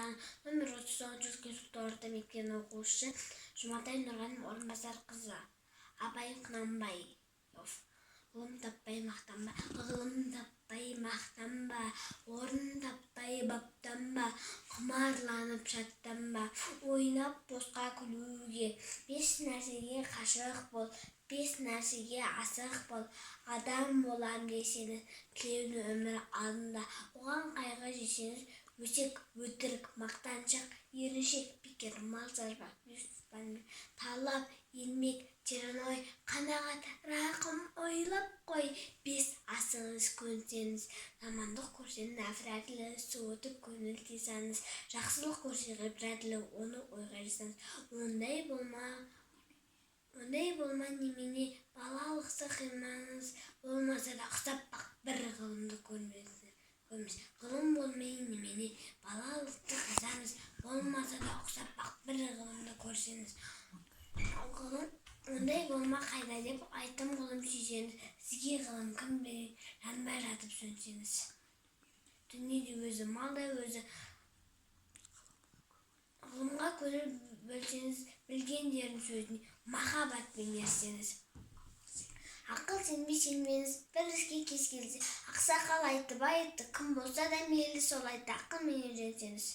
ауданы номер 39 Көксу орта мектебінің оқушысы Жұматай Нұрғаным Орынбасарқызы. Абай Құнанбаев. Ғылым таппай мақтанба, ғылым таппай мақтанба, орын таппай баптанба, құмарланып шаттанба, ойнап босқа күлуге, 5 нәрсеге қашық бол, 5 нәрсеге асық бол, адам болам десеңіз, тілеулі өмір алдында, оған қайғы жесеңіз, өсек, өтірік, мақтаншақ, еріншек, пикір, мал сарбақ, талап, елмек, терең ой, қанағат, рақым, ойлап қой, 5 асығыз көнсеңіз, жамандық көрсеңіз, нәпіретлі, суытып көңіл тисаңыз, жақсылық көрсе ғибратлы, оны ойға жасаңыз, ондай болма немене, балалықсы қимаңыз, болмаса да ұқсап бақ, бір ғылымды көрмеңіз. Ғылым болмай немене, балалықты қисаңыз, болмаса да ұқсап бақ, бір ғылымды көрсеңіз. Ондай болма қайда деп айтым ғылым сүйсеңіз, сізге ғылым кім берер, жанбай жатып сөнсеңіз. Дүниеде өзі, малда өзі, ғылымға көңіл бөлсеңіз, білгендердің сөзіне махаббатпен ерсеңіз. Ақыл сенбеңіз, бір іске кез келсе, ақсақал айтты, кім болса да мейлі сол айтты, ақылмен үйренсеңіз.